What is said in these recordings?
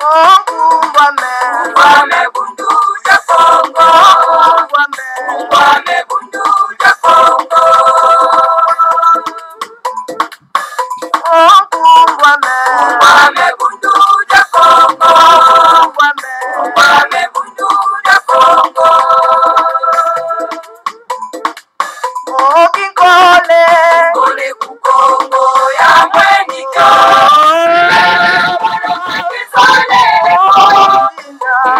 Ungwame bundu ya Kongo. Ungwame bundu ya Kongo. Ungwame bundu ya Kongo. Ungwame bundu ya Kongo. Kole kukongo ya mwenikyo.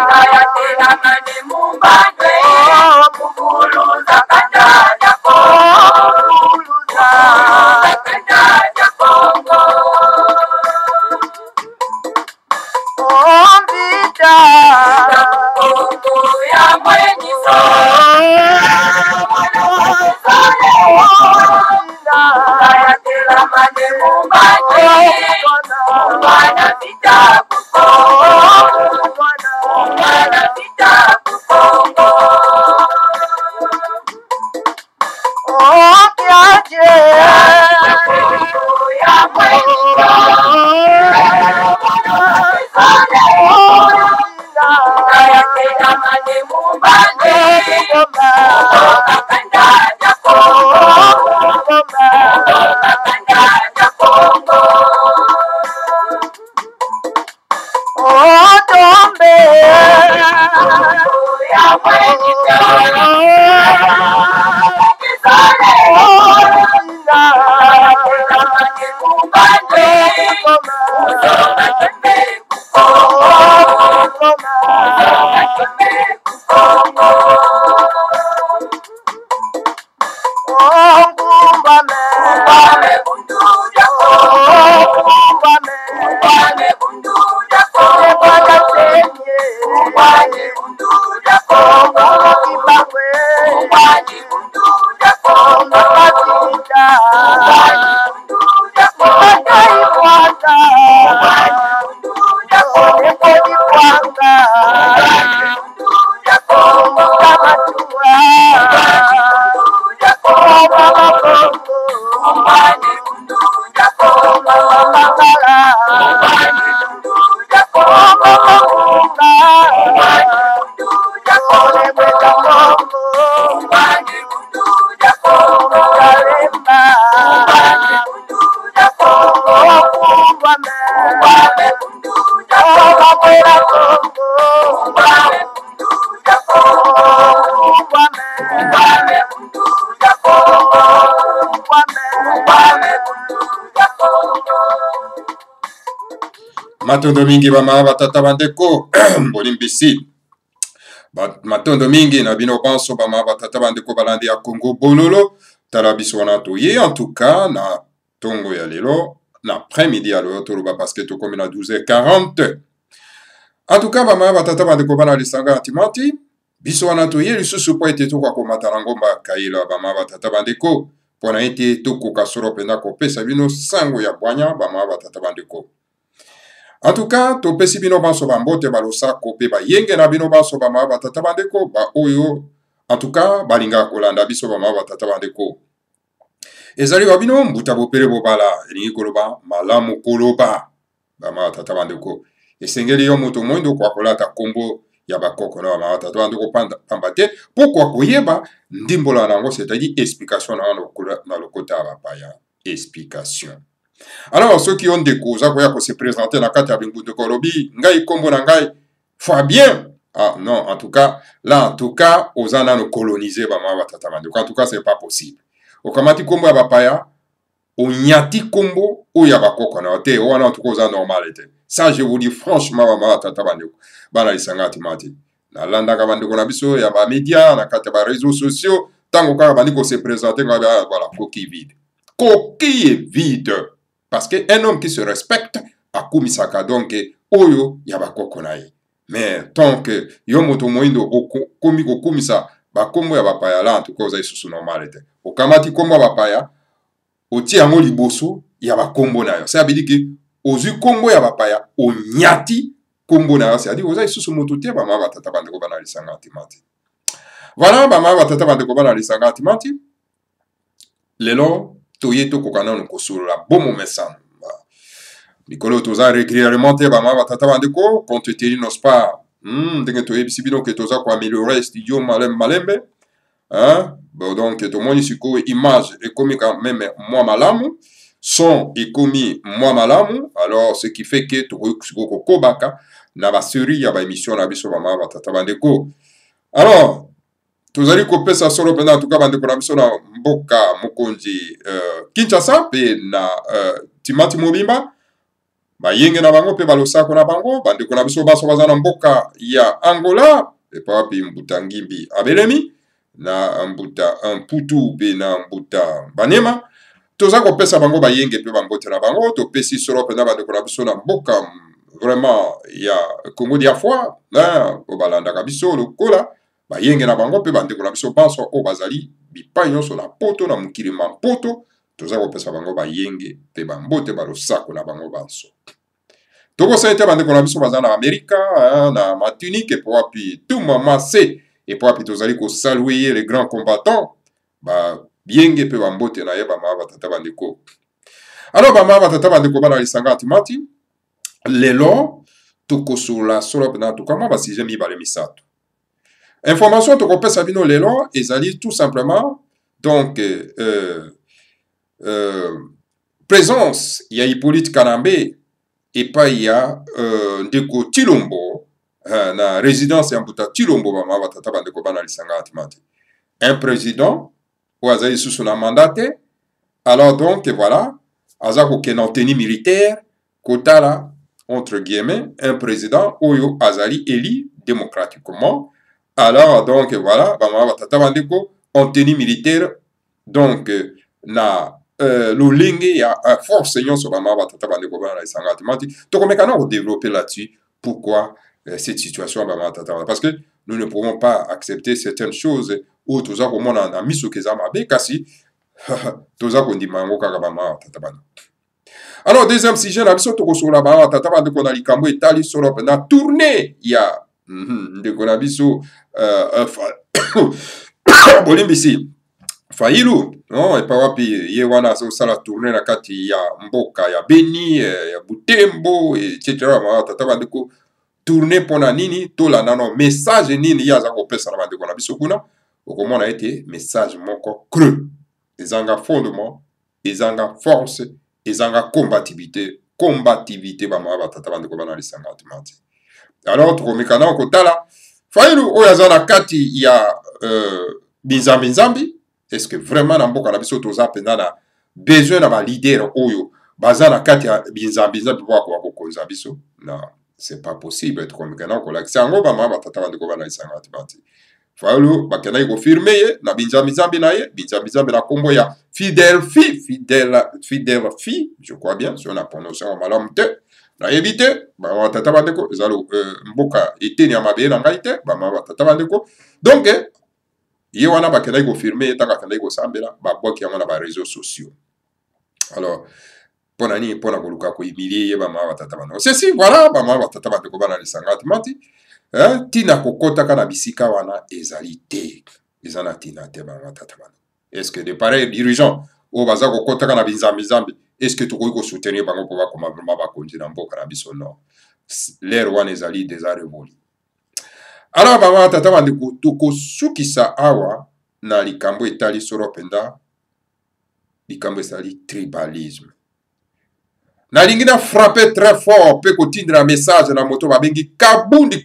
Kaya tena mane mumbandwe. Mukuluza kanda ya Kongo. Kanda ya Kongo. Kongo ya mwenikyo. Kaya tena mane mumbandwe. Mwana vita kukongo. Mwana vita kukongo. Kongo ya mwenikyo. Kaya tena mane mumbandwe. Kanda ya Kongo. Kanda ya Kongo. Ya mwenikyo. Kaya tena mane mumbandwe. Ungwame bundu ya Kongo. Ungwame bundu ya Kongo. Ungwame bundu ya Kongo. Ungwame bundu ya Kongo. Matondo mingi bama batata bandeko bolimbisi matondo mingi na bino banso bama batata bandeko balandi ya Congo bololo tala biso wana toye en tout cas na tongo ya lelo na après-midi ya lelo toloba parce que tokomi na 12h40 en tout cas bama batata bandeko bana lisanga antimati biso wana toye lisusu po ete tokwa komata na ngomba kaila bama batata bandeko pona ete tokoka solo penda kopesa bino sango ya bwanya bama batata bandeko. En tout cas, topesi bino banso bambote balosa kope ba yenge na bino banso bama batata bandeko ba oyo en tout cas balinga kolanda biso bama batata bandeko. Ezali ba bino mbuta bopere bobala elingi koloba malamu koloba bama batata bandeko. Esengeli yo moto moindo kwa kolata kombo ya bakoko na bama batata bandeko pambate pourquoi koyeba ndimbola nango c'est-à-dire explication na lokota bapaya explication. Alors, ceux qui ont découvert quoi se présenter dans la carte de Korobi, ngai kombo na ngai Fabien. Ah non, en tout cas, là, en tout cas, aux ana nous coloniser bama batata bandeko. En tout cas, c'est pas possible. Okamati kombo ya bapaya, onyati kombo ou ya bakoko na te, ou en tout cas, aux normalité. Ça, je vous dis franchement, bama batata bandeko. Bana lisanga timati. Na landa ka bandeko na biso ya ba média, na kata ba réseaux sociaux, tango ka bandeko se présenter ngaba voilà, coquille vide. Coquille vide. Parce qu'un homme qui se respecte a kumisaka donc oyo yabakoko naye. Mais tant que yomoto moindo komi ko kumisa ba kombo ya bapaya la en tout cas oza isusu normalite. Okamati kombo ya bapaya oti yango liboso ya bakombo na yo. Ça veut dire que ozu kombo ya bapaya onyati kombo na yo. C'est-à-dire oza isusu moto te ba mama batata bandeko bana lisanga antimati. Voilà ba mama batata bandeko bana lisanga antimati. Lelo toye to kokana no kosolola bon moment. Mikolo toza régulièrement te bama batata bandeko compte tenu nos pas ndenge toyebisi bino ke toza koaméliorer studio malembe hein? Bon, donc tomoni sikoyo image ekomi quand même mwa malamu, son ekomi mwa malamu, alors ce qui fait que tokoki sikoyo kokobaka na basérie ya baémission na biso bama batata bandeko. Alors tozali kopesa solo mpena tuka bandeko na biso na mboka mokonzi Kinshasa pe na Timati Mobimba bayenge na bango pe balosako na bango bandeko na biso baso baza na mboka ya Angola epa wapi mbuta ngimbi abelemi na mbuta mputu pe na mbuta banema toza kopesa bango bayenge pe bambote na bango topesi solo mpena bandeko na biso na mboka vraiment ya Congo Diafoa po balandaka biso lokola bayenge na bango pe bandeko na biso banso o bazali bipai nyonso na poto na mokili ma poto toza kopesa bango bayenge pe bambote balosako na bango banso tokosala ete bandeko na biso baza na Amerika na Martinique epo wapi tuma mase epo wapi tozali kosalue les grands combattants bayenge pe bambote na ye bama batata bandeko. Alors bama batata bandeko bana lisanga atimati lelo tokosola solo pena tukama basije mibale misato. Information tokopesa bino lelo ezali tout simplement donc présence ya Hippolyte Kanambe epai ya ndeko Chilombo na résidence ya mbuta Chilombo bama batata bandeko bana lisanga atimati. Un président ou azali sous son mandat. Alors donc voilà, azako kenan tenue militaire kotala entre guillemets un président oyo azali élu démocratiquement. Alors donc voilà, bama batata bandeko en tenue militaire donc na lolenge ya force nyonso bama batata bandeko bana lisanga atimati. Tokomeka na développer là-dessus pourquoi cette situation bama batata parce que nous ne pouvons pas accepter certaines choses où toza komona na miso keza mabe kasi toza kondima yango kaka bama batata bandeko. Alors deuxième sujet na biso tokosola bama batata bandeko na likambo etali solo na tournée ya ndeko na biso bolimbisi Fayulu non epa wapi ye wana azosala tournée na kati ya mboka ya Beni ya Butembo etc. bama batata bandeko tourner mpona nini tolanda no message nini ye aza kopesa na bandeko na biso kuna okomona ete message moko creux ezanga fondement ezanga force ezanga combativité bama batata bandeko bana lisanga atimati. Alors tokomekana okotala Fayulu oyo aza na kati ya binzambi est-ce que vraiment na mboka na biso toza mpena na besoin na balider oyo baza na kati ya binzambi po akokonza biso na c'est pas possible tokomekana okolakisa yango bama batata bandeko bana lisanga atimati. Fayulu bakendaki kofirme ye na binzambi na ye binzambi na kombo ya fidèle fille je crois bien si on a prononcé en malamu te nayebi te bama batata bandeko ezali mboka eteni ya mabele na ngai te bama batata bandeko donc ye wana bakendaki kofirme ye ntango akendaki kosambela babwaki yango na bareseau sociaux. Alors mpona nini mpona koluka kohumilie ye bama batata bandeko ceci voilà bama batata bandeko bana lisanga atimati tina kokotaka na bisika wana ezali te eza na tina te bama batata bandeko. Est-ce que de pareils dirigeants oyo baza kokotaka na binzambi est-ce que tokoki kosoutenir bango mpo bakoma vraiment bakonzi na mboka na biso non l'air wana ezali déjà révolu. Alors bama batata bandeko tokosukisa awa na likambo etali solo mpenza likambo ezali tribalisme. Nalingi na frappé très fort pe kotindra message na moto babengi Kabundi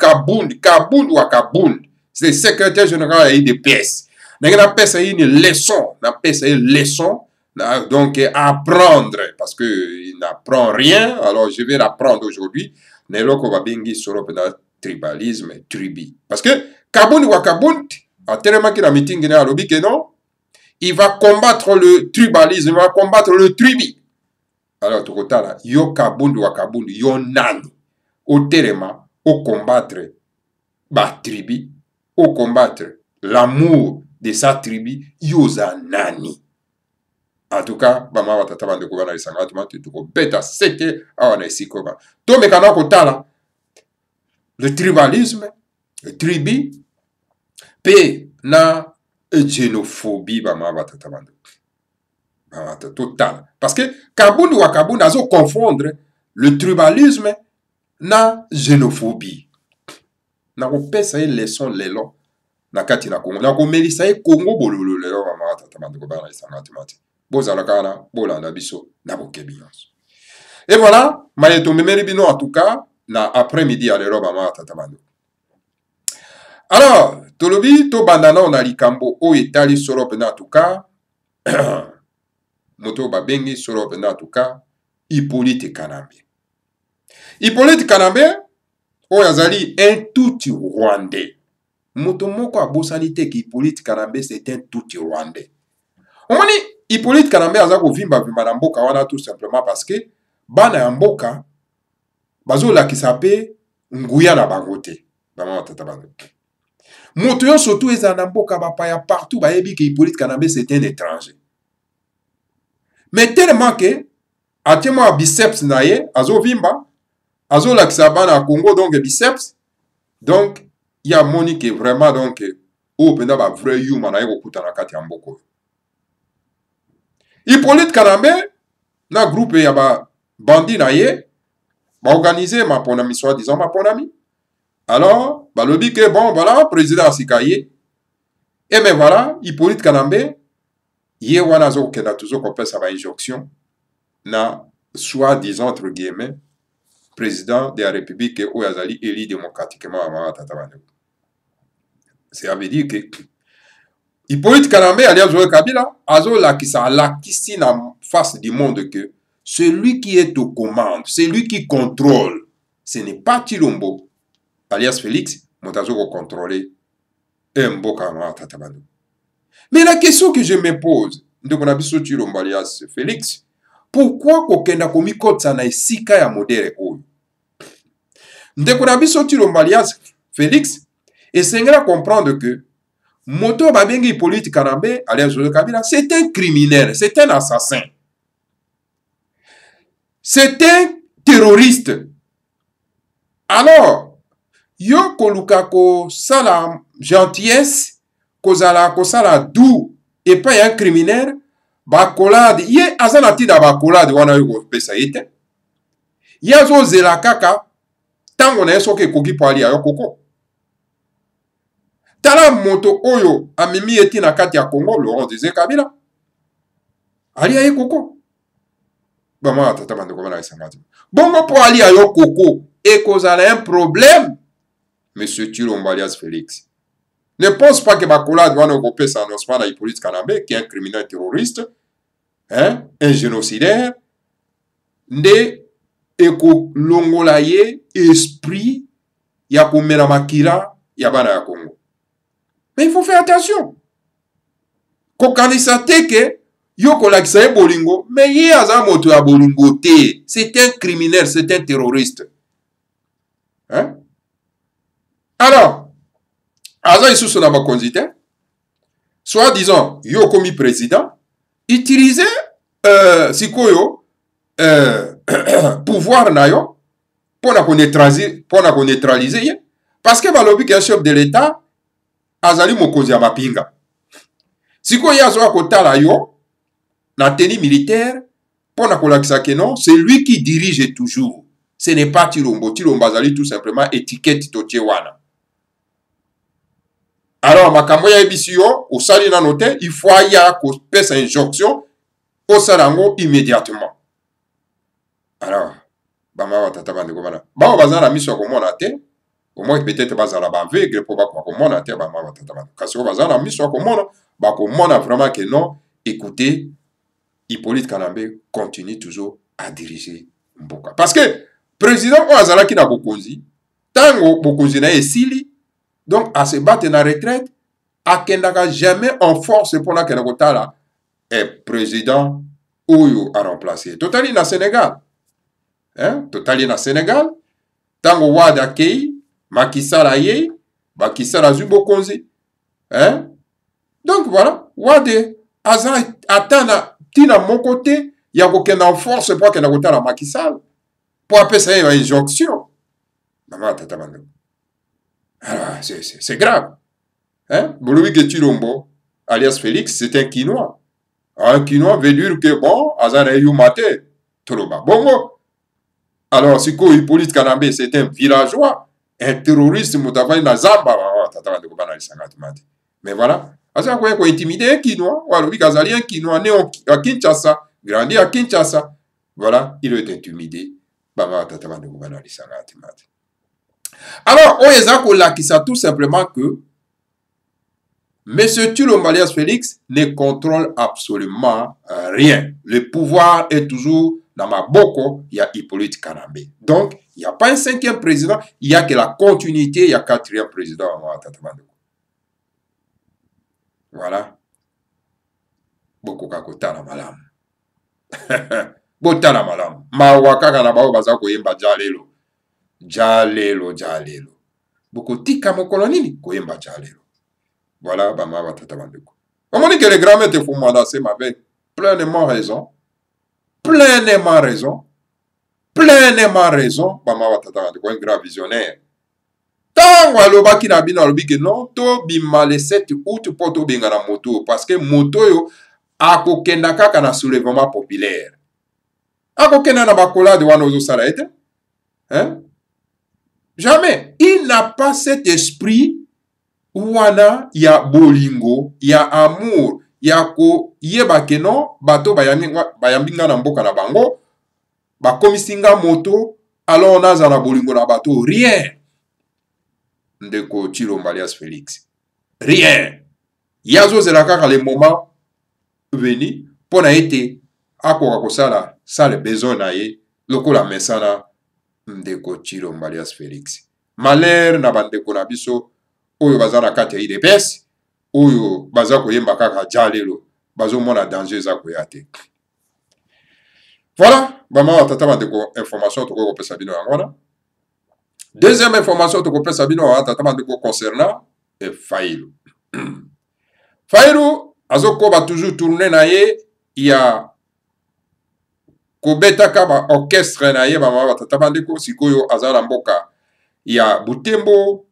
wa Kabundi. C'est le secrétaire général ya UDPS. Nalingi na pesa une leçon, donc à apprendre parce que il n'apprend rien. Alors je vais l'apprendre aujourd'hui. Neloko babengi solo pena tribalisme tribi. Parce que Kabundi wa Kabundi a tellement qu'il a meeting na lobi que non, il va combattre le tribalisme, il va combattre le tribi. Alors tokotala yo Kabundi wa Kabundi yo nani otelema au combattre ba tribi au combattre l'amour de sa tribu yoza nani. En tout cas bama batata bandeko bana lisanga atimati tokobeta seke awa na esiko ba tomekana kotala le tribalisme le tribi pe na xénophobie bama batata bandeko total. Parce que Kabundi wa Kabundi azo confondre le tribalisme na xénophobie. Na kopesa ye leçon lelo na kati na Congo. Na komelisa ye Congo bololo lelo mama tata bandeko bana isanga timati. Bozala kana bolanda biso na bokebi nyonso. Et voilà, mayeto memeli bino en tout cas na après-midi à lelo mama tata bandeko. Alors, tolobi to bandana on a likambo o etali solo pena en tout cas moto babengi solo pena en tout cas Hippolyte Kanambe. Hippolyte Kanambe oyo azali un tuti rwandais. Moto moko abosani te ki Hippolyte Kanambe c'est un tuti rwandais. Omoni Hippolyte Kanambe aza kovimba vimba na mboka wana tout simplement parce que bana ya mboka bazolakisa pe nguya na bango te. Bama tata bango. Moto yo surtout eza na mboka bapaya partout bayebi ke Hippolyte Kanambe c'est un étranger. Mais tellement que atiemo a biceps na ye azovimba azolakisa bana Congo donc biceps donc il y a moni que vraiment donc o penda ba vrai human na ye kokuta na kati ya mboko. Hippolyte Kanambe na groupe ya ba bandi na ye ba organiser ma ponami soit disant ma ponami. Alors balobi que bon voilà président asikaye et mais voilà Hippolyte Kanambe ye wana zo kenda toujours ko pesa ba injonction na soit disant entre guillemets président de la République ou azali élu démocratiquement à Tatabane. Ça veut dire que Hippolyte Kanambe alias Joseph Kabila azo la kisi na face du monde que celui qui est aux commandes, celui qui contrôle, ce n'est pas Chilombo alias Félix, montazo ko contrôler Mboka à Tatabane. Mais la question que je me pose, ndeko na biso Chilombo alias Félix, pourquoi kokenda komi kotsa na esika ya modere oyo? Ndeko na biso Chilombo alias Félix esengela comprendre que moto babengi Hippolyte Kanambe alias Joseph Kabila c'est un criminel, c'est un assassin. C'est un terroriste. Alors, yo koluka ko sala gentillesse, kozala ko sala doux et pas un criminel, bakolade ye azana tida bakolade wana yo pesa yete. Ya zo zela kaka tango na yeso ke koki pali ayo koko. Tala moto oyo amimi eti na kati ya Congo Laurent Désiré Kabila. Ali aye koko. Bama tata bandeko bana isangati. Bongo po ali ayo koko et kozala un problème. Monsieur Chilombo alias Félix. Ne pense pas que bakolade wana ko pesa annoncement na Hippolyte Kanambe qui est un criminel terroriste, hein, un génocidaire, nde eko longola ye esprit ya komela makira ya bana ya Congo. Mais il faut faire attention. Kokanisa te ke yo kolakisa ye bolingo, mais ye aza moto ya bolingo te. C'est un criminel, c'est un terroriste. Hein? Alors, aza isusu na bakonzi te, soit disons yo komi président, utiliser sikoyo pouvoir na yo pona ko neutraliser ye, parce que balobi ke chef de l'État azali mokonzi ya mapinga. Sikoyo ye azo kotala yo na tenue militaire pona kolakisa ke non, c'est lui qui dirige toujours. Ce n'est pas Chilombo. Chilombo azali tout simplement étiquette totie wana. Alors, makambo ya ebisi yo, osali na note, il faut ya ko pesa injonction au salango immédiatement. Alors, bama watata bandeko bana. Ba bazala miso komona te, au moins peut-être bazala ba aveugle pour ba komona te bama watata bandeko. Kasi o bazala miso komona, ba komona vraiment que non, écoutez, Hippolyte Kanambe continue toujours à diriger mboka. Parce que président o azalaki na bokonzi, tango bokonzi na esili, donc à se battre na retraite, akendaka jamais en force pour la kenakotala et président Oyo a remplacé. Totali na Sénégal. Hein? Totali na Sénégal. Tango wada kei, makisala ye, bakisala zubo konzi. Hein? Donc voilà, wade aza atana tina mon côté, yako kena en force pour kenakotala makisala. Pour appeler ça une injonction. Maman tata mando. Alors, c'est grave. Hein? Bolobi que Chilombo, alias Félix, c'est un Quinois. Un Quinois veut dire que bon, azana yu mate, toloba bongo. Alors, si ko Hippolyte Kanambe, c'est un villageois, un terroriste, mutafani na zamba, tata bandeko bana lisanga timati. Mais voilà. Asa ko intimider un Kinois, ou alors Kazali un Kinois né à Kinshasa, grandi à Kinshasa. Voilà, il est intimidé. Bama tata bandeko bana lisanga timati. Alors, on est tout simplement que M. Tshilombo alias Félix ne contrôle absolument rien. Le pouvoir est toujours dans ma boko, il y a Hippolyte Kanambe. Donc, il n'y a pas un 5e président, il n'y a que la continuité, il y a 4e président. Voilà. Boko kakotana malam. Botana malam. Mawaka na bao baza koyemba jalelo. Jalelo. Boko tika mokolo nini koyemba jalelo. Voilà, bama batata bandeko. On dit que le grand maître Fumada m'avait pleinement raison. Pleinement raison. Bama batata bandeko, un grand visionnaire. Tant waloba ki na bino alobi que non, to bima le 7 août pour to benga na moto. Parce que moto yo akokenda kaka na soulèvement populaire. Akokenda na bakola de wana ozo sala ete. Hein? Jamais. Il n'a pas cet esprit. Wana ya bolingo, ya amour, ya ko yeba keno bato bayambinga na mboka na bango, bakomisinga moto, alors naza na bolingo na bato, rien. Ndeko Tshilombo alias Félix. Rien. Yazo zelaka le moment venu, pona ete, akoka kosala, sale besoin na ye, lokola mesana, ndeko Tshilombo alias Félix. Malheur na bandeko na biso, oyo baza na kati ya IDPS, oyo baza koyemba kaka jalelo, bazo mona danger za koya te. Voilà, bama tata bandeko information toko kopesa bino yango wana. Deuxième information toko kopesa bino tata bandeko concernant Fayulu. Fayulu azokoba toujours tourner na ye ya kobetaka ba orchestre na ye bama tata bandeko sikoyo azala mboka ya Butembo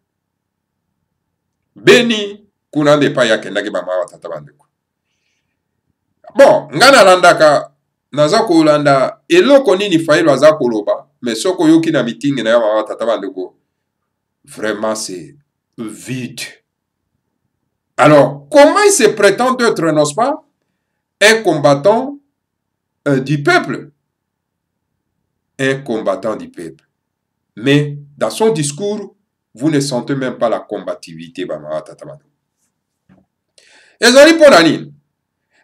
Beni kuna nde pa ya kendaki ba mawa tata bandeko. Bon, ngana landaka naza kolanda eloko nini Fayulu aza koloba, mais soko yoki na meeting na ya mawa tata bandeko. Vraiment c'est vide. Alors, comment il se prétend être, n'est-ce pas, un combattant du peuple? Un combattant du peuple. Mais dans son discours, vous ne sentez même pas la combativité. Ezali pour nani?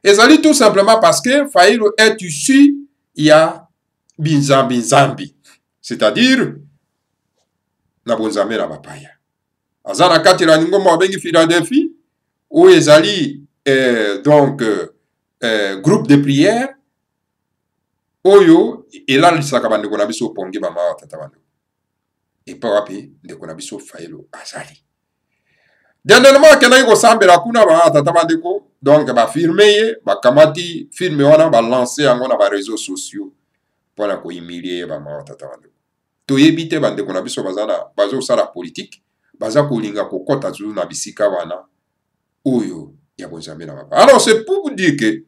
Ezali tout simplement parce que Fayulu est issu, il y a Binzambi. C'est-à-dire, na bonzambe na bapaya. Azana kati la ningo mwabengi Philadelphie, où ezali groupe de prière, oyo, et là, l'isaka bandeko na biso pongi ba mawa tata bandeko. Et pas wapi ndeko na biso Fayulu azali. Dernièrement kenai ko sambela kuna ba tata bandeko, donc ba filmer ba kamati filmer wana ba lancer yango na ba réseaux sociaux pour la ko humilier ba ma tata bandeko. To yebite bandeko na biso bazana bazo sala politique, baza ko linga ko kota zulu na bisika wana oyo ya bonzambe na baba. Alors c'est pour vous dire que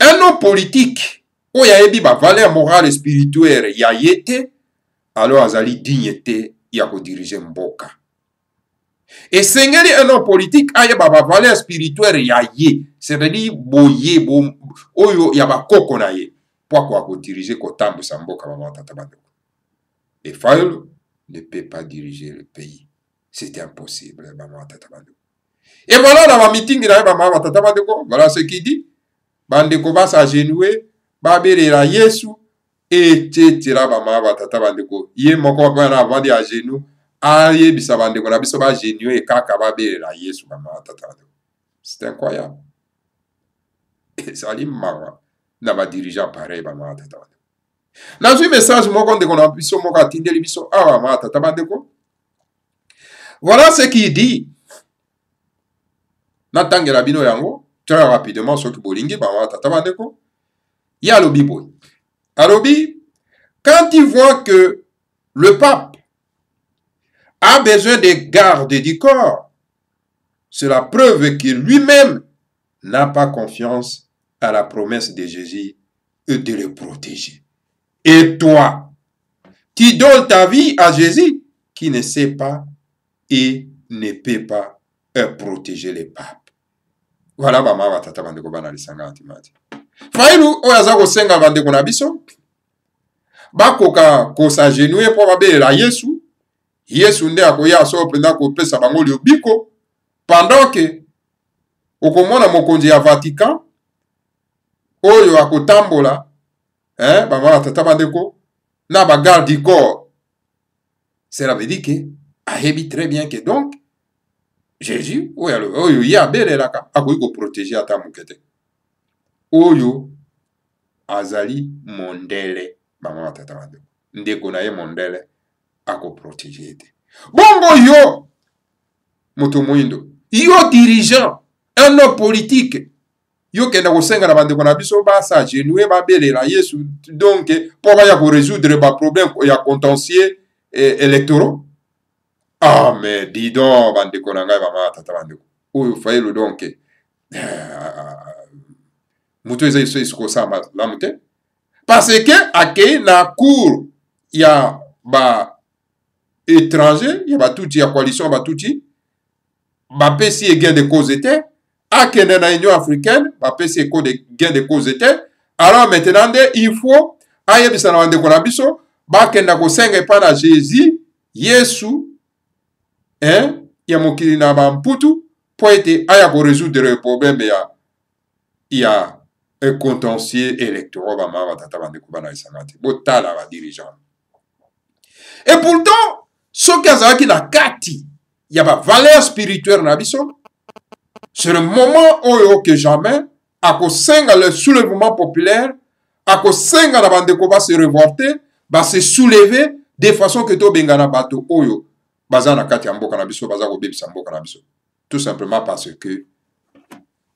un homme politique oya yebi ba valeur morale et spirituelle ya yete, alors azali dignité ya ko diriger mboka. Et sengeli un homme politique aye ba valeur spirituelle ya ye, c'est-à-dire boye bo oyo ya ba koko na ye pour ko diriger ko tambu sa mboka mama tata bandeko. Et Fayulu ne peut pas diriger le pays. C'est impossible mama tata bandeko. Et voilà dans ma meeting na mama tata bandeko, voilà ce qu'il dit. Bandeko ba s'agenouer, ba belela Yesu et tchetira mama tata bandeko. Ye moko pa na avant de à genoux. Aye bisa bandeko na biso ba genouer et kaka ba belela Yesu mama tata bandeko. C'est incroyable. Et ça dit maman na ba dirigeant pareil mama tata bandeko. Dans un message moko ndeko na biso moko atindeli biso awa mama tata bandeko. Voilà ce qu'il dit. Natangela bino yango très rapidement ce que bolingi mama tata bandeko. Ya lobi boy. Alobi, quand il voit que le pape a besoin de garde du corps, c'est la preuve que lui-même n'a pas confiance à la promesse de Jésus et de le protéger. Et toi, qui donne ta vie à Jésus, qui ne sait pas et ne peut pas protéger les papes. Voilà, bama batata bandeko bana lisanga antimati. Failu oyo aza kosenga bandeko na biso bakoka kosagenouye mpo babelela Yesu. Yesu nde akoya aso mpenda kopesa bango liobiko pendant ke okomona mokonzi ya Vatican oyo akotambola bama batata bandeko na bagarde du corps. Cela veut dire que ayebi très bien que donc Jésus oyo ye abelelaka akoki koprotege ata moke te. Oyo azali mondele bama batata bandeko ndeko na ye mondele akoprotege te. Bongo yo moto moindo, yo dirigeant, un homme politique, yo kenda kosenga na bandeko na biso basa genoué babelela Yesu donc pour baya ko résoudre ba problème ya contentieux électoraux. Ah mais dis donc bandeko na ngai bama tata bandeko oyo fayelo donc muto eza iso isiko sama la mute parce que akei na cour ya ba étranger ya batuti ya coalition batuti bapesi e gain de cause te akende na Union africaine bapesi e gain de cause te. Alors maintenant il faut ayebisa na bandeko na biso bakenda kosenga epa na Jésus Yesu ya mokili na bamputu po ete aya ko résoudre le problème ya contentieux électoraux bama batata bandeko bana isanga te botala ba dirigeant. Et pourtant soki azalaki na kati ya ba valeur spirituelle na biso, c'est le moment oyo que jamais akosenga le soulèvement populaire, akosenga na bandeko ba se révolter, ba se soulever de façon que to bengana bato oyo baza na kati ya mboka na biso baza ko bebisa mboka na biso, tout simplement parce que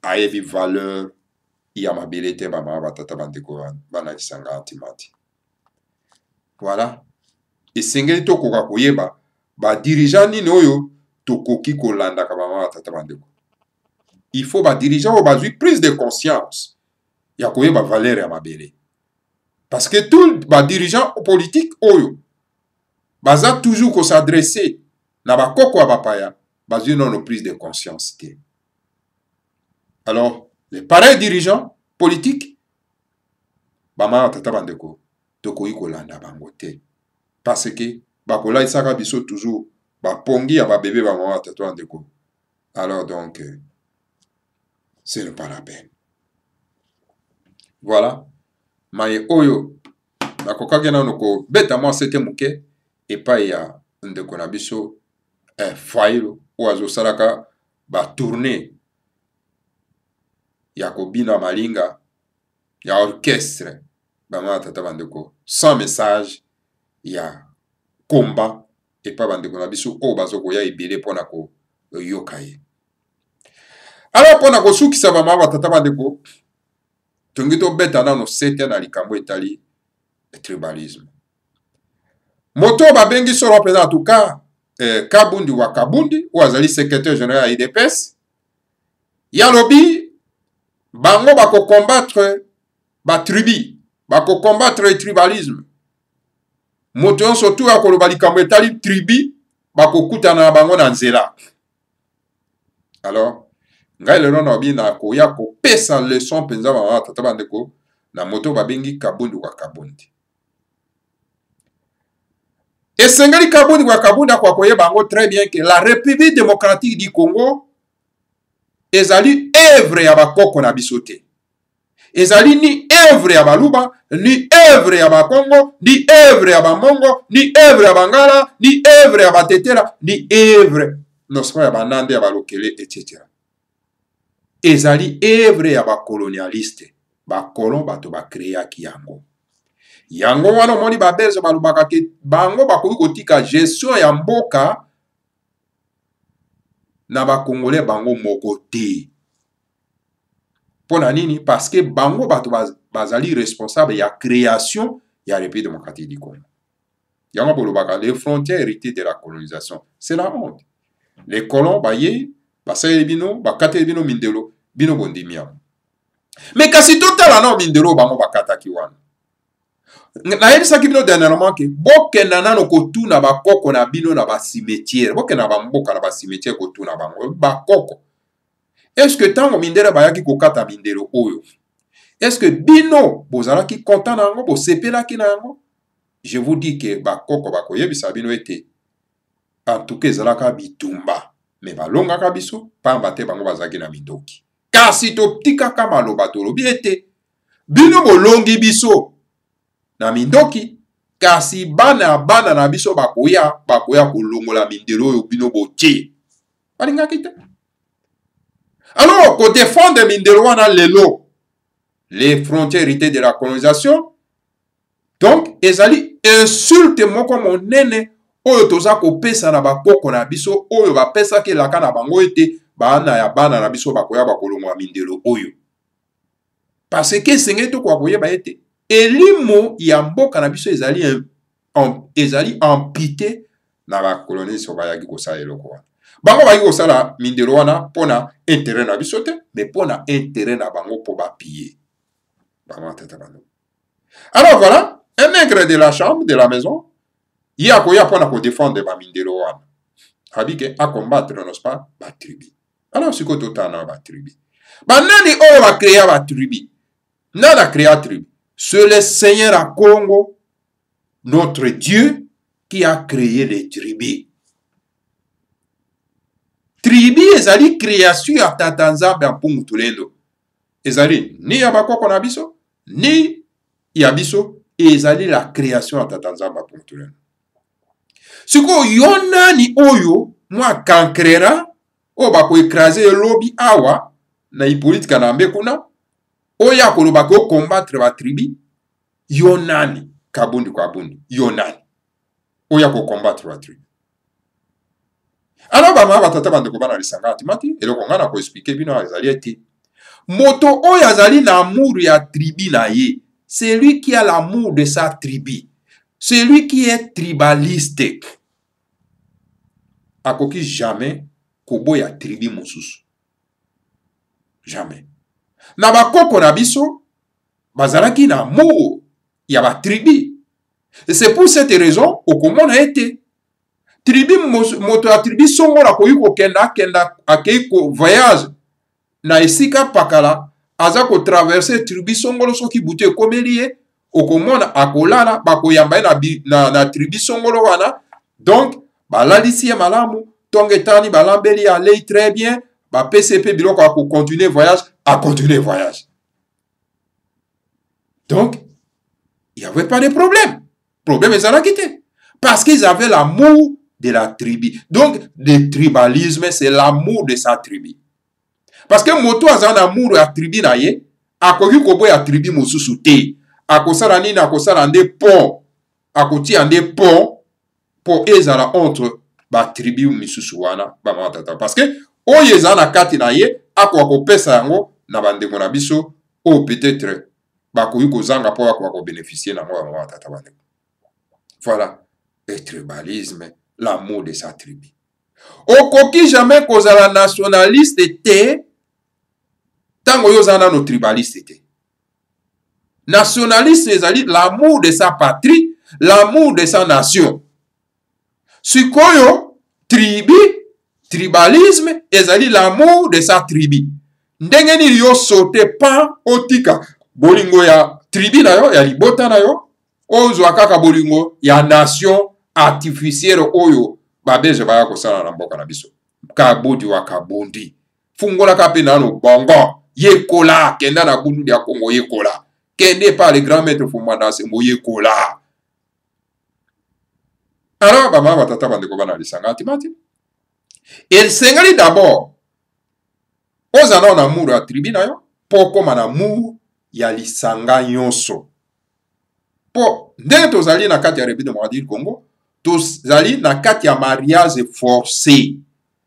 ayebi valeur ya mabele te bama batata bandeko bana isanga antimati. Voilà. Esengeli tokoka koyeba ba dirigeant nini oyo tokoki kolanda ka bama batata bandeko. Il faut ba dirigeant oyo bazwi prise de conscience ya koyeba valeur ya mabele. Parce que tout ba dirigeant politique oyo baza toujours ko s'adresser na ba koko ya bapaya bazwi non prise de conscience te. Alors les pareils dirigeants politiques bama batata bandeko tokoki kolanda bango te. Parce que bakola isaka biso toujours bapongi ya babebe bama batata bandeko. Alors donc ce n'est pas la peine. Voilà. Maye oyo nakokaki nano ko beta mwa sete moke epai ya ndeko na biso Fayulu oyo azosalaka batourne ya kobina malinga ya orchestre bama batata bandeko sans message ya komba epai bandeko na biso oyo bazokoya ebele mpona koyoka ye. Alors mpona kosukisa bama batata bandeko tongi tobeta nano sete na likambo etali tribalisme. Moto babengi solo mpenza en tout cas Kabundi wa Kabundi oyo azali secrétaire général ya UDPS yalobi bango bakokombattre batribi bakokombattre tribalisme. Moto nyonso tu akoloba likambo etali tribi bakokutana na bango na nzela. Alors ngai lelo na obi na koya kopesa leçon mpenza bama tata bandeko na moto babengi Kabundi wa Kabundi. Esengeli Kabundi wa Kabundi akwa koyeba bango très bien que la République démocratique du Congo ezali œuvre ya bakoko na biso te. Ezali ni œuvre ya baluba, ni œuvre ya bakongo, ni œuvre ya bamongo, ni œuvre ya bangala, ni œuvre ya batetela, ni œuvre nosiko ya banande ya balokele etc. Ezali œuvre ya bakolonialiste, bakolon bato bakreaki yango. Yango wana omoni babelge balobaka ke bango bakoki kotika gestion ya mboka na bakongolais bango moko te. Pona nini? Parce que bango bato bazali responsable ya création ya République démocratique du Congo. Yango bolobaka les frontières héritées de la colonisation. C'est la honte. Les colons baye basali bino bakate bino mindelo bino bondimiam. Mais kasi totala na mindelo bango bakataki wana. nayebisaki bino dernièrement ke bokenda nano kotuna bakoko na bino na basimetiere, bokenda bamboka na basimetiere kotuna bango bakoko. Est-ce que tango mindele bayaki kokata mindelo oyo, est-ce que bino bozalaki content na yango, bosepelaki na yango? Je vous dis que bakoko bakoyebisa bino ete en tout cas ezalaka bitumba, me balongaka biso pamba te bango bazalaki na mindoki. Kasi totikaka maloba tolobi ete bino bolongi biso na mindoki, kasi bana na biso bakoya kolongola mindelo oyo bino botie balingaki te. Alors ko défendre mindelo wana lelo les frontières héritées de la colonisation, donc ezali insulte moko monene oyo toza kopesa na bakoko na biso oyo bapesaki elaka na bango ete bana na biso bakoya bakolongola mindelo oyo, parce que esengeli tokoka koyeba ete elimo ya mboka na biso ezali ampité na bakolonisi bayaki kosala eloko wana. Bango bayaki kosala mindelo wana mpona intérêt na biso te, mais mpona intérêt na bango mpo bapiller bango tata bango. Alors voilà, un nègre de la chambre, de la maison, ye akoya mpona kodéfendre bamindelo wana, abi ke acombattre n'est-ce pas batribi. Alors sikoyo totala na batribi, banani oyo bacréa batribi, nani acréa tribi? C'est le Seigneur à Congo, notre Dieu, qui a créé les tribus. Tribu ezali création ya tata Nzambe mpungu tulendo. Ezali ni ya bakoko na biso, ni ya biso, ezali la création ya tata Nzambe mpungu tulendo. Siko yonani oyo mwa kankrera o bako écraser lobi awa na ipolitika na mbekuna oya koloba ko combattre ba tribu, yonani kabundi kwa bundi, yonani oya ko combattre ba tribu. Alors bama batata bandeko bana lisanga atimati eloko ngana ko expliquer bino azali ete moto oyo azali na amour ya tribu na ye, c'est lui qui a l'amour de sa tribu, c'est lui qui est tribaliste. Akoki jamais koboya tribu mosusu, jamais. Na bakoko na biso bazalaki na amour ya ba tribu. Et c'est pour cette raison okomona ete tribu moto ya tribu songola koyi kokenda akei ko voyage na esika pakala aza ko traverser tribu songolo soki butu ekomeli ye okomona akolala bakoyamba na tribu songolo wana. Donc balalisi ye malamu tonge tani balambeli alei très bien ba PCP biloko a continuer voyage, a continuer voyage. Donc il n'y avait pas de problème. Problème ezalaki te parce qu'ils avaient l'amour de la tribu. Donc le tribalisme c'est l'amour de sa tribu. Parce que moto aza na amour ya tribu na ye akoki koboya tribu mosusu te, akosala nini, akosala nde pont, akotia nde pont po ezala entre ba tribu misusu wana ba tata, parce que oyo eza na kati na ye akoka kopesa yango na bandeko na biso o peut-être bakoki kozanga po akoka kobénéficier nango ba tata bandeko. Voilà le tribalisme, l'amour de sa tribu. Okoki jamais kozala nationaliste te tango yo zana no tribaliste te. Nationaliste ezali l'amour de sa patrie, l'amour de sa nation. Sikoyo tribalisme ezali l'amour de sa tribu. Ndenge ni yo sote pa otika bolingo ya tribu na yo, ya libota na yo, ozwa kaka bolingo ya nation artificielle oyo babeje baya kosala na mboka na biso. Kabudi wa kabundi. Fungola kape nano bongo. Yekola, kenda na bundu ya Congo yekola. Kende pa le grand maître Fumanda Sembo yekola. Alors, bama batata bandeko bana lisanga atimati. El sengali d'abord. Ozana na amour ya tribu na yo, poko mana amour ya lisanga nyonso. Po, ndenge tozali na kati ya République démocratique du Congo, tozali na kati ya mariage forcé.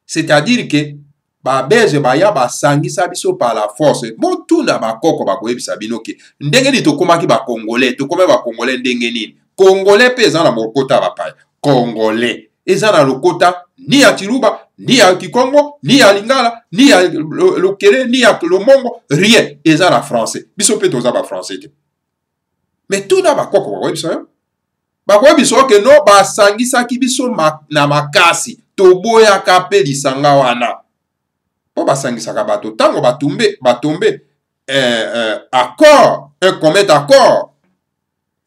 C'est-à-dire que babeze baya basangisa biso par la force. Motuna bakoko bakoyebisa bino ke ndenge ni tokomaki ba Congolais, tokome ba Congolais ndenge nini. Congolais pe eza na mokota bapaya. Congolais eza na lokota ni ya Chiluba, ni ya Kikongo, ni ya Lingala, ni ya Lokele, ni ya Lomongo, rien. Eza na français. Biso pe toza ba français te. mais tout na bakoko bakoyebi biso yo bakoyebi biso ke no basangisaki biso na makasi toboyaka mpe lisanga wana mpo basangisaka bato ntango batombe accord un commet accord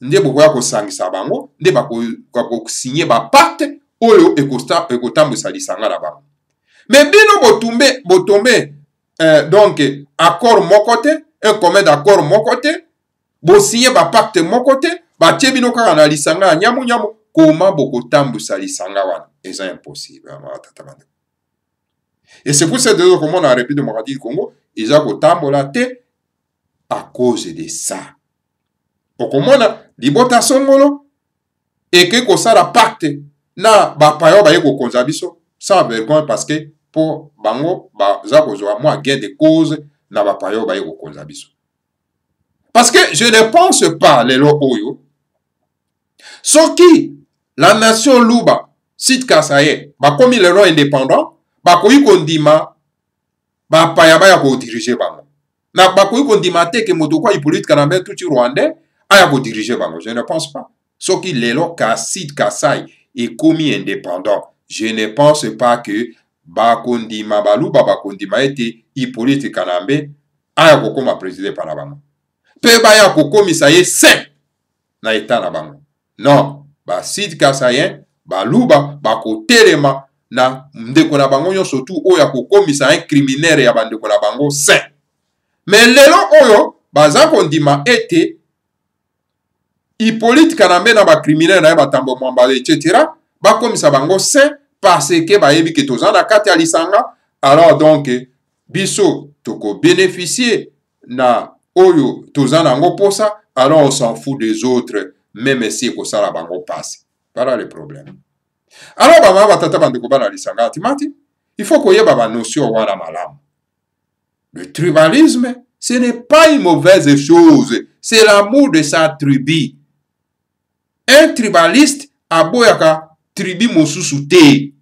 nde bokoya kosangisa bango nde bakosinye bapacte oyo ekotambwisa lisanga na bango mais bino botombe donc accord moko te un commet d'accord moko te bosinye bapacte moko te batie bino kaka na lisanga ya nyamu koma bokotambwisa lisanga wana eza impossible tata bande. Et c'est pour cette raison que mon République démocratique du Congo eza kotambola te à cause de ça. Okomona libota songolo eke kosala pacte na bapayo baye kokonza biso sans vergogne parce que pour bango baza kozwa mwa gain de cause na bapayo baye kokonza biso. Parce que je ne pense pas lelo oyo soki la nation Luba Sud Kasaye bakomi lelo indépendant bakoyi kondima bapaya baya kodiriger bango na bakoyi kondima te ke moto kwa Hippolyte Kanambe tuti rwandais aya kodiriger bango. Je ne pense pas. Soki lelo ka Sud Kasai ekomi indépendant, je ne pense pas que bakondima baluba bakondima ete Hippolyte Kanambe aya kokoma président pa na bango pe baya kokomisa ye saint na état na bango. Non, ba Sud Kasayen baluba bakotelema na ndeko na bango nyonso tu oyo akokomisa un criminaire ya bandeko na bango saint. Mais lelo oyo baza kondima ete Hippolyte Kanambe na ba criminaire na batambo mwambale etc. bakomisa bango saint parce que bayebi ke toza na kati ya lisanga. Alors donc biso toko bénéficier na oyo toza nango posa, alors on s'en fout des autres même si kosala bango passe. Voilà le problème. Alors bama batata bandeko bana lisanga timati, il faut koyeba ba notion wana malamu. Le tribalisme, ce n'est pas une mauvaise chose, c'est l'amour de sa tribu. Un tribaliste aboyaka tribu mosusu te.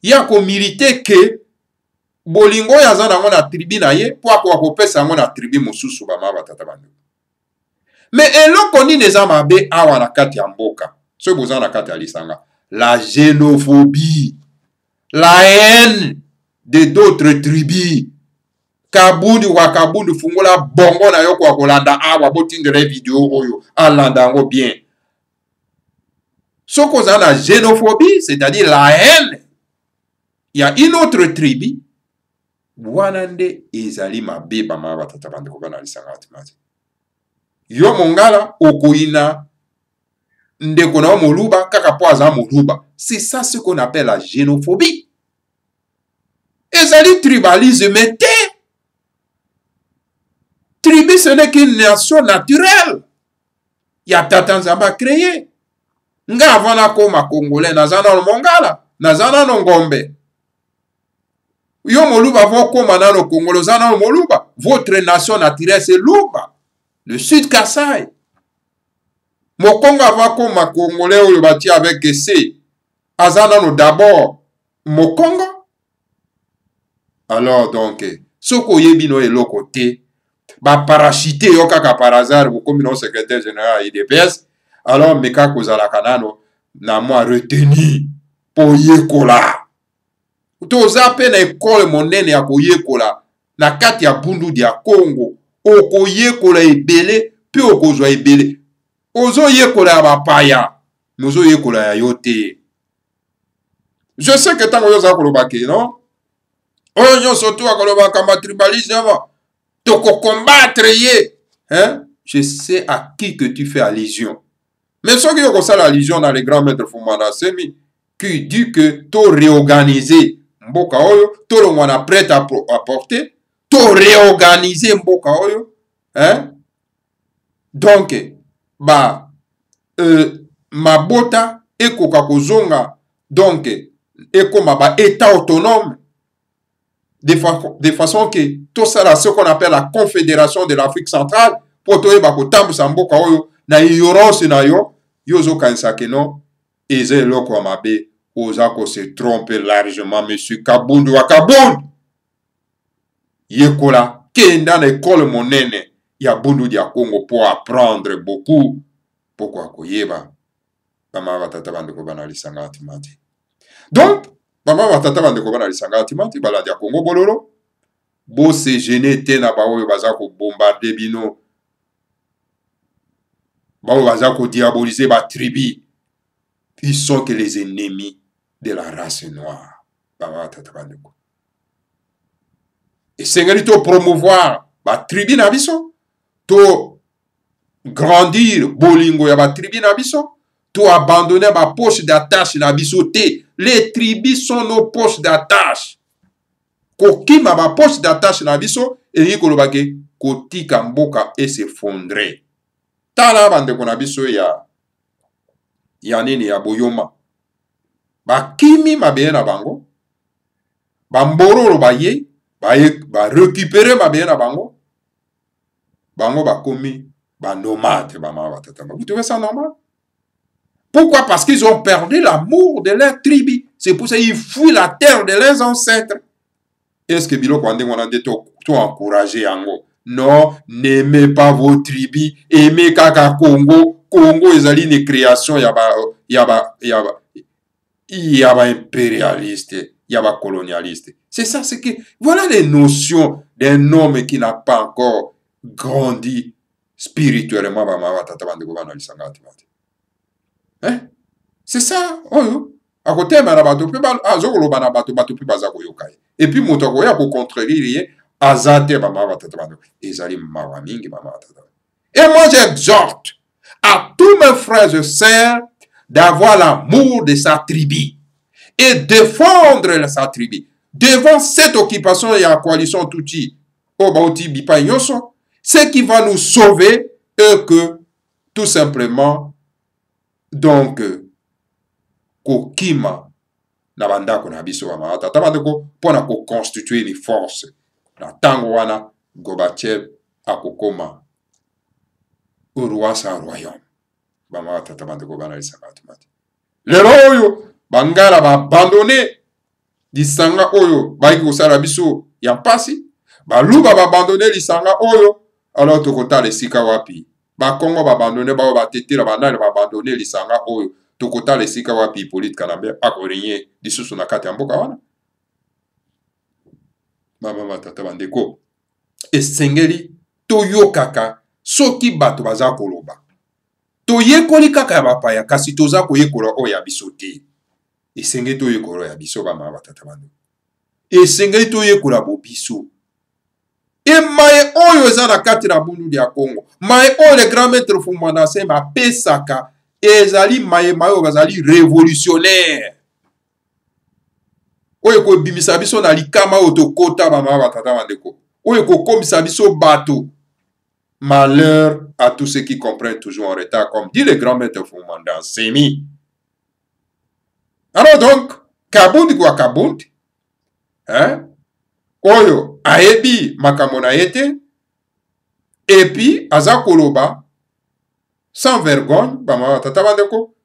Yako milite ke bolingo yaza nango na tribu na ye po akopesa yango na tribu mosusu bama batata bandeko. Mais eloko nini eza mabe awa na kati ya mboka so boza na kati ya lisanga? La xénophobie, la haine de d'autres tribus. Kabundi wa kabundi fungola bongo na yo kwa kolanda awa botindere video oyo alanda yango bien. So koza na xénophobie, c'est-à-dire la haine, il y a une autre tribu wanande ezali mabe bama batata bandeko bana lisanga atimati. Yo mongala okoina ndeko na moluba kaka po aza moluba. C'est ça ce qu'on appelle la xénophobie. Ezali tribalisme te. Tribu ce n'est qu'une nation naturelle. Ya tata nzamba créé. Nga avana koma congolais nazana no mongala, nazana no ngombe. Yo moluba vo koma na no congolais zana no moluba. Votre nation naturelle c'est Luba. Le Sud Kasai. Mokongo avant koma congolais oyo bati avec C. Azana no d'abord Mokongo. Alors donc soko yebi no eloko te ba parachute yo kaka par hasard bokomi no secrétaire général IDPS. Alors meka kozala kanano na moi retenu po yekola. Toza pe na école monene ya koyekola na kati ya bundu dia Congo. Okoyekola ebele pe okozwa ebele. Ozo yekola ya bapaya, mozo yekola ya yote. Je sais que tango yoza kolobake, non? Oyo nyonso tu akoloba kama tribalisme, toko combattre ye. Hein? Je sais à qui que tu fais allusion. Mais ce qui est ça allusion dans les grands maîtres Fumana Semi, qui dit que to réorganiser mboka oyo, to le mwana prêt à porter, to réorganiser mboka oyo, hein? Donc, mabota ekoka kozonga, donc, ekoma ba état autonome, de façon que tout ça, ce qu'on appelle la Confédération de l'Afrique centrale, pour toi, bakotambu samboka oyo, na ignorance na yo, yozo kansake non, eze loko amabe, ozako se trompe largement, monsieur Kabundu wa Kabundu. Yekola, kenda na école monene, ya bundu dia Congo pour apprendre beaucoup. Pourquoi koyeba bama batata bandeko bana lisanga atimati. Donc bama batata bandeko bana lisanga atimati bala dia Congo bololo bo se gêner te na baoyo baza ko bombarder bino baoyo baza ko diaboliser ba tribu. Ils sont que les ennemis de la race noire. Bama batata bandeko. Et sengeli to promouvoir ba tribu na biso to grandir bolingo ya ba tribu na biso, to abandonner ba poche d'attache na biso te. Les tribus sont nos poches d'attache. Kokima ba poche d'attache na biso et kolobake kotika mboka et s'effondrer. Tala bandeko na biso ya nini ya boyoma. Ba kimi mabeye na bango. Ba mbororo baye ba récupérer mabeye na bango. Bango ba komi ba nomade ba ma batata. Vous trouvez ça normal? Pourquoi? Parce qu'ils ont perdu l'amour de leur tribu. C'est pour ça qu'ils fuient la terre de leurs ancêtres. Est-ce que Bilo Kwande Mwanande to encouragé yango? Non, n'aimez pas vos tribus, aimez kaka Congo. Congo ezali une création yaba impérialiste, yaba colonialiste. C'est ça, c'est que voilà les notions d'un homme qui n'a pas encore grandi spirituellement. Hein? C'est ça. Oh, à côté, et puis, et moi, j'exhorte à tous mes frères et sœurs d'avoir l'amour de sa tribu et défendre sa tribu. Devant cette occupation et la coalition Tutsi, ce qui va nous sauver est que, tout simplement, donc, kokima na bandako na biso ba tata bandeko pona ko constituer les forces na tango wana Gorbatchev akokoma uruasa royaume ba tata bandeko bana lisanga tumati lelo oyo bangala ba abandonner lisanga oyo baiki kosala biso ya mpasi baluba ba abandonner lisanga oyo alors tokota lesika wapi ba Congo ba abandonner ba batetela bandala ba abandonner lisanga oyo tokota lesika wapi Hippolyte Kanambe akorenye lisusu na kati ya mboka wana mama tata bandeko esengeli toyokaka soki bato baza koloba toyekoli kaka ya bapaya kasi toza koyekola oyo ya biso te esengeli toyekola ya biso bamama tata bandeko esengeli toyekola bobiso e maye oyo eza na kati na bundu ya Congo maye oyo le grand maître Fumana Semba apesaka ezali maye oyo bazali révolutionnaire oyo kobimisa biso na likama oyo tokota bamama batata bandeko oyo kokomisa biso bato. Malheur à tous ceux qui comprennent toujours en retard, comme dit le grand maître Fumana Semi. Alors donc kabundi kwa kabundi oyo ayebi makambo na yete et puis aza koloba sans vergogne bamama tata bandeko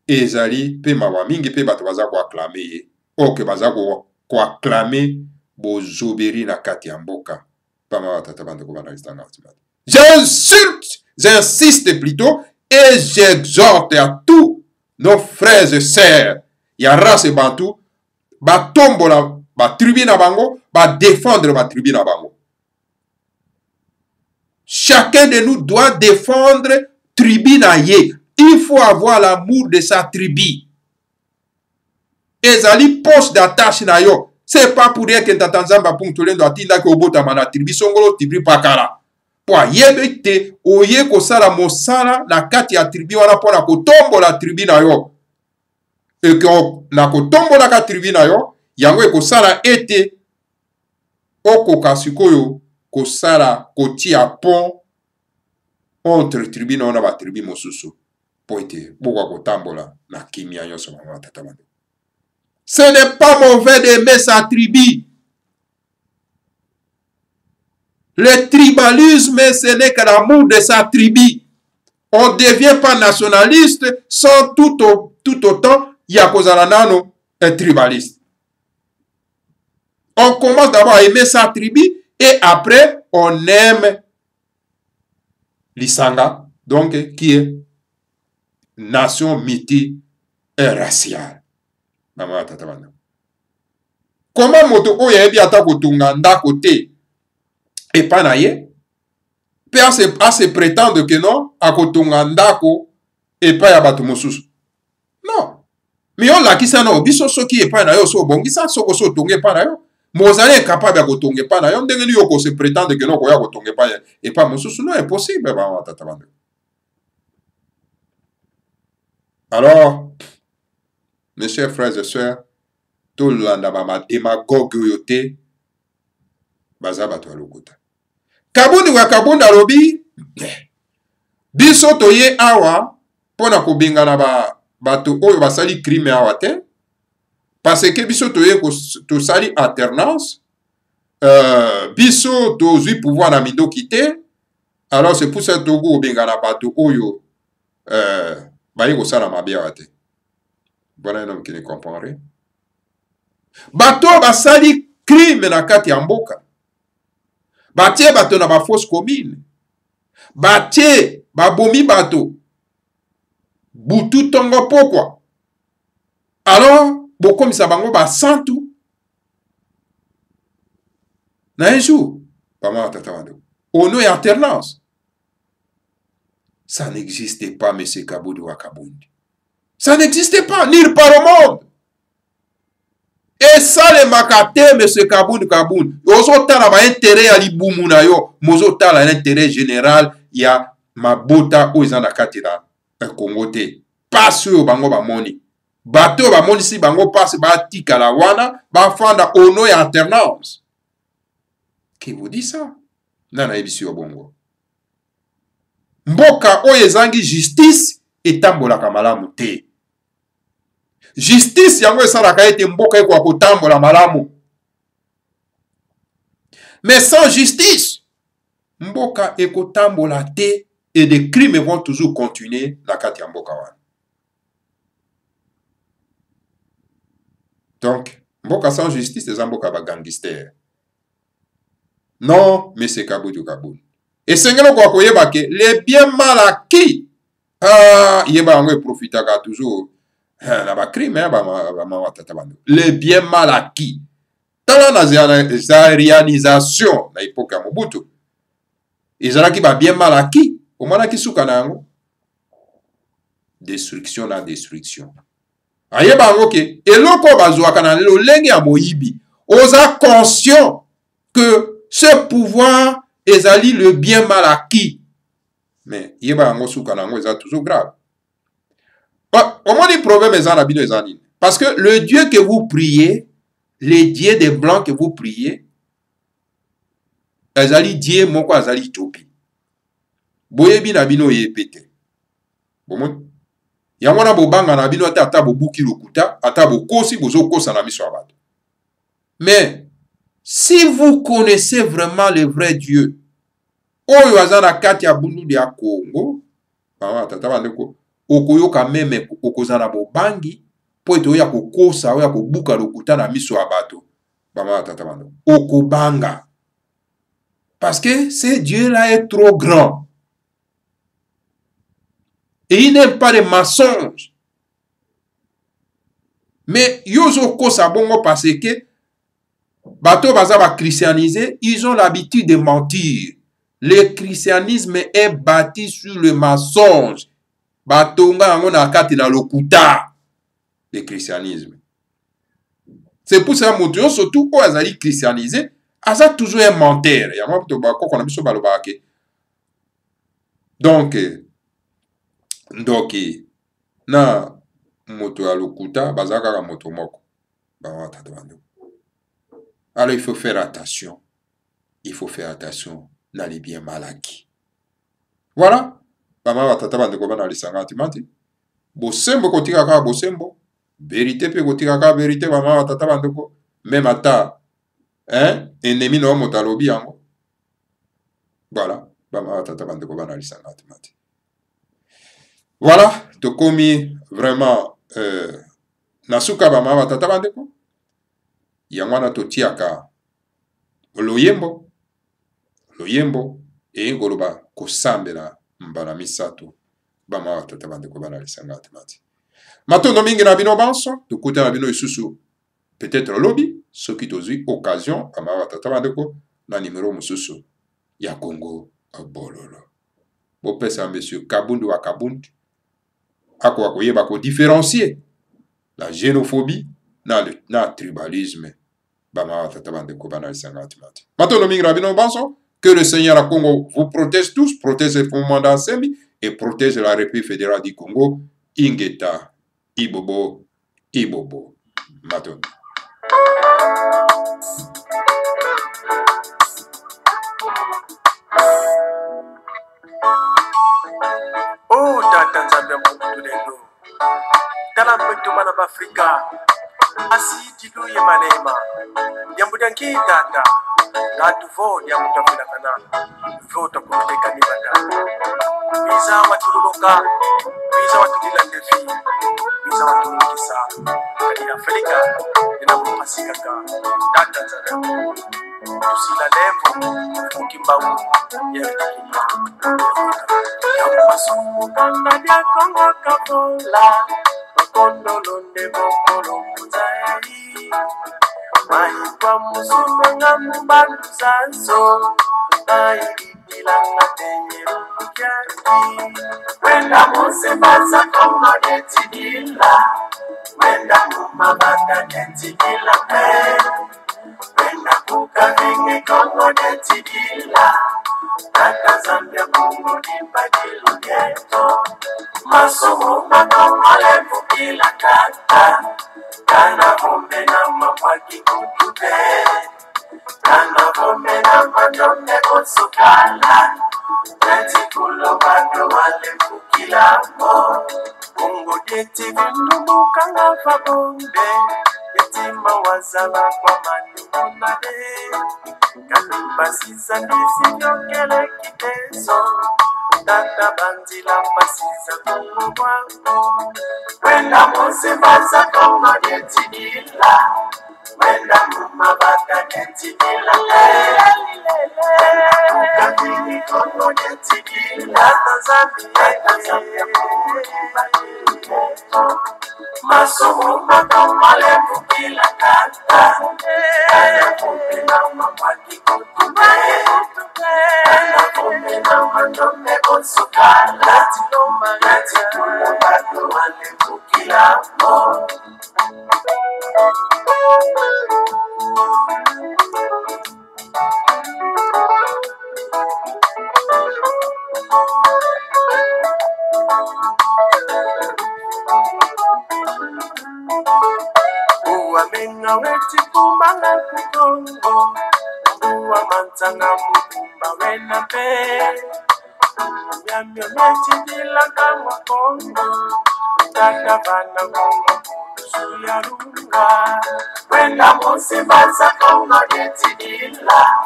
ezali pe mawa mingi pe bato baza ko acclamer ye oke baza ko acclamer bozoberi na kati ya mboka bamama tata bandeko bana listanga atimati. J'insiste plutôt et j'exhorte à tous nos frères et sœurs ya race bantu batombola ba tribu na bango ba défendre ba tribu na bango. Chacun de nous doit défendre tribu na ye. Il faut avoir l'amour de sa tribu. Ezali poche d'attache na yo. C'est pas pour rien que Tatanzamba Punktolendo atinda ke obota mana tribu songolo tribu pakala. Po yebete oye ko sala mosala na kati ya tribu wana pona ko tombola tribu na yo. Et que na ko tombola ka tribu na yo, yango e ko sala ete okoka sikoyo ko sala kotia pont entre tribu na ba tribu mosusu po ete bokwa kotambola na kimia nyonso mama tata bando. Ce n'est pas mauvais d'aimer sa tribu. Le tribalisme, ce n'est que l'amour de sa tribu. On ne devient pas nationaliste sans tout autant yakozalanano un tribaliste. On commence d'abord à aimer sa tribu et après on aime lisanga, donc qui est nation multi-raciale. Maman tata bandeko. Comment moto oyo yebi ata kotunga ndako te epa na ye pe ase prétendre que non akotunga ndako epa ya bato mosusu. Non. Mais on lakisa na biso soki epa na yo so bongisa soko so tonga epa na yo. Mozali capable ya kotonga epa na yo ndenge ni yo ko se prétendre que non koya kotonga epa mosusu. Non, impossible ba tata bandeko. Alors, mes chers frères et sœurs, tout le monde a démagogue yote baza bato lokuta. Kabundi wa kabundi alobi biso toye awa pona kobinga na bato oyo basali crime awa te parce que biso toye to sali alternance biso tozui pouvoir na mindoki te. Alors c'est pour ça togo obinga na bato oyo baye kosala mabe awa te. Voilà un homme qui ne comprend rien. Bato basali crime na kati ya mboka. Batie bato na ba fausse commune. Batie babomi bato. Butu tongo pokwa. Alors, bokomisa bango ba santu. Na un jour, pama tata bandeko. Ono et alternance. Ça n'existait pas, monsieur Kabundi wa Kabundi. Ça n'existait pas, nulle part au monde. Et ça, le makate, M. Kabundi Kabundi. Ozo tala ba intérêt ya libumu na yo. Mozo tala l'intérêt général ya mabota oizana katira Congo te. Pas yo bango ba moni. Bato ba moni si bango passe ba tika la wana. Ba fanda ono et alternance. Qui vous dit ça? Nana ebisi yo bongo. Mboka oyezangi justice etambolaka malamu te. Justice yango esalaka ete mboka eko kotambola malamu. Mais sans justice, mboka eko tambola te et des crimes vont toujours continuer na kati ya mboka wana. Donc, mboka sans justice eza mboka ba gangster. Non, mais c'est Kabundi Kabundi. Et sengelo kwa koyeba ke les biens mal acquis. Ah, yeba yango profitaka toujours. La ba crime les biens mal acquis. Dans la réalisation na époque ya Mobutu. Ezalaki ba bien mal acquis. Omana kisuka nango. Destruction na destruction. Ayeba yango ke eloko bazwaka na lelo lenge ya moyibi. Oza conscient que ce pouvoir ezali le bien mal acquis. Mais yeba yango suka nango eza toujours grave. Au moins, les problèmes sont parce que le Dieu que vous priez, les dieux des blancs que vous priez, azali Dieu moko azali topi. Boyebi na bino yepete. Bomon. Yamona bobanga na bino ata bobuki lokuta, ata bokosi bozo kosa na miso abato. Mais si vous connaissez vraiment le vrai Dieu, oyo azana kati ya bundu ya Congo, tata bandeko okoyoka meme okozana bobangi po eto ya kokosa oya kobuka lokuta na miso ya bato bama tata bando okobanga parce que ce Dieu là est trop grand et il n'aime pas les mensonges. Mais yozo kosa bongo parce que bato baza ba christianisé, ils ont l'habitude de mentir. Le christianisme est bâti sur le mensonge. Batonga yango na kati na lokuta le christianisme. C'est pour ça moto surtout o azali christianisé, aza toujours un menteur. Ya moto ba ko na biso baloba ke. Donc na moto ya lokuta bazaka ka moto moko. Ba tata bando. Alors il faut faire attention. Il faut faire attention na les biens mal acquis. Voilà. Bama batata bandeko bana lisanga timati. Bosembo kotika ka bosembo. Vérité pe kotika ka vérité bama batata bandeko. Même ata ennemi no motalobi yango. Voilà. Bama batata bandeko bana lisanga timati. Voilà. Tokomi vraiment nasuka bama batata bandeko. Yangwana totiaka loyembo. Loyembo e ngoloba kosambela mbala misato bama batata bandeko bana lisanga atimati matondo mingi na bino banso tokuta na bino isusu peut-être lobby soki tozwi occasion bama batata bandeko na numéro mususu ya Congo bololo bopesa monsieur Kabundu wa Kabundu ako koyeba ko différencier la xénophobie na tribalisme bama batata bandeko bana lisanga atimati matondo mingi na bino banso. Que le Seigneur à Congo vous protège tous, protège les fondements d'Ansembi et protège la République fédérale du Congo. Ingeta, Ibobo, Ibobo. Maton. Oh, Tata Zambia Mundulelo. Talampetu mana Afrika. Asi dilu ye manema. Yambudanki Tata. Latu vo yamutafuna kana. Vota kuteka ni bada. Visa watululoka. Visa watulila ndefi. Visa watulukisa. Kani Afrika. Nina kupasika ka. Tata Zambia. Tusila levo. Mukimbawu. Yamutafuna. Yamasukana dia Kongo kapola. Makondo londe bokolo muzayari. Mahikwa musume ngamu bandu zanzo. Mahikilanga tenyeru mkyari. Wenda muse baza Kongo netidila. Wenda mumabata netidila pe. Wenda kukavingi Kongo netidila. Tata Zambia Congo dimbadilu geto. Masumu makamale mukila kata. Kana vombe na mapaki kutube. Kana vombe na mandome konsukala. Neti kulo bado wale mukila mo. Congo deti vindumu kanga fabombe. Yeti mawazala kwa mani unade. Kanibasiza ndisi vyokele kitezo. Tata banzila mbasiza Kongo wangu. Wenda musibaza Kongo netidila. Wenda mumabata netidila. Kukatini Kongo netidila. Tata Zambia Kongo ibadilu. Masumu makamale mukila kata. Kana kumbe na mapaki kutube. Kana kumbe na mandome konsukala. Nati kula bado wale mukila mo. Uwa menga weti kumanga kukongo. Uwa mantanga mukumba wena pe. Nyamyo weti dilanga mwakongo. Tata vana kongo kusu ya runga. Wenda musibaza Kongo netidila.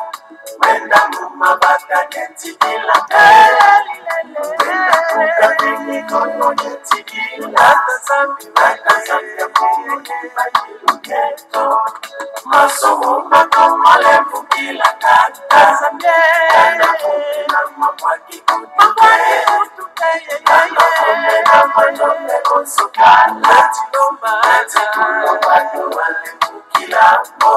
Wenda mumabata netidila pe. Wenda kukabini Kongo netidila. Tata Zambia Kongo ibadilu geto. Masumu makamale mukila kata. Kana kumbe na mapaki kutube. Kana kumbe na mandome konsukala. Nati kulo bado wale mukila mo.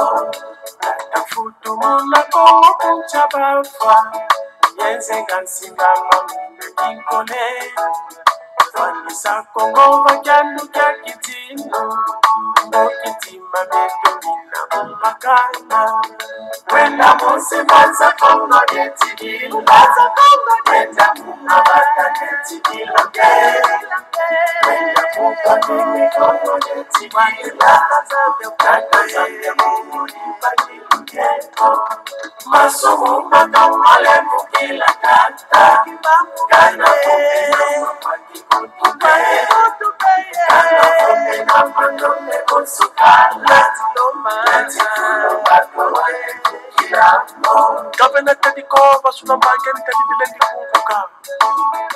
Tafutu muna Kongo kuchabafa. Yenze gansinga mamune kinkole. Vanisa Kongo vajandu kya kitino. Mokitima beto mina bumbakana. Wenda musibaza Kongo netidila. Wenda mumabata netidila. Wenda kukabini Kongo netidila. Tata Zambia Kongo ibadilu geto. Masumu makamale mukila kata. Kana kumbe na mapaki kutube. Kana kumbe na mandome konsukala. Nati kulo bado wale mukila mo. Gavana tadiko basuna mbangeni tadidilendi kunguka.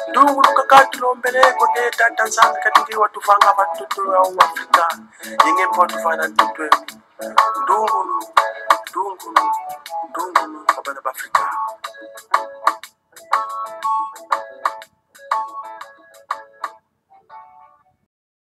Ndungulu kakatulo mbele kone Tata Zambia kadiri watufanga batutu ya Afrika. Yenge po watufana tutwe. Ndungulu kabana Afrika.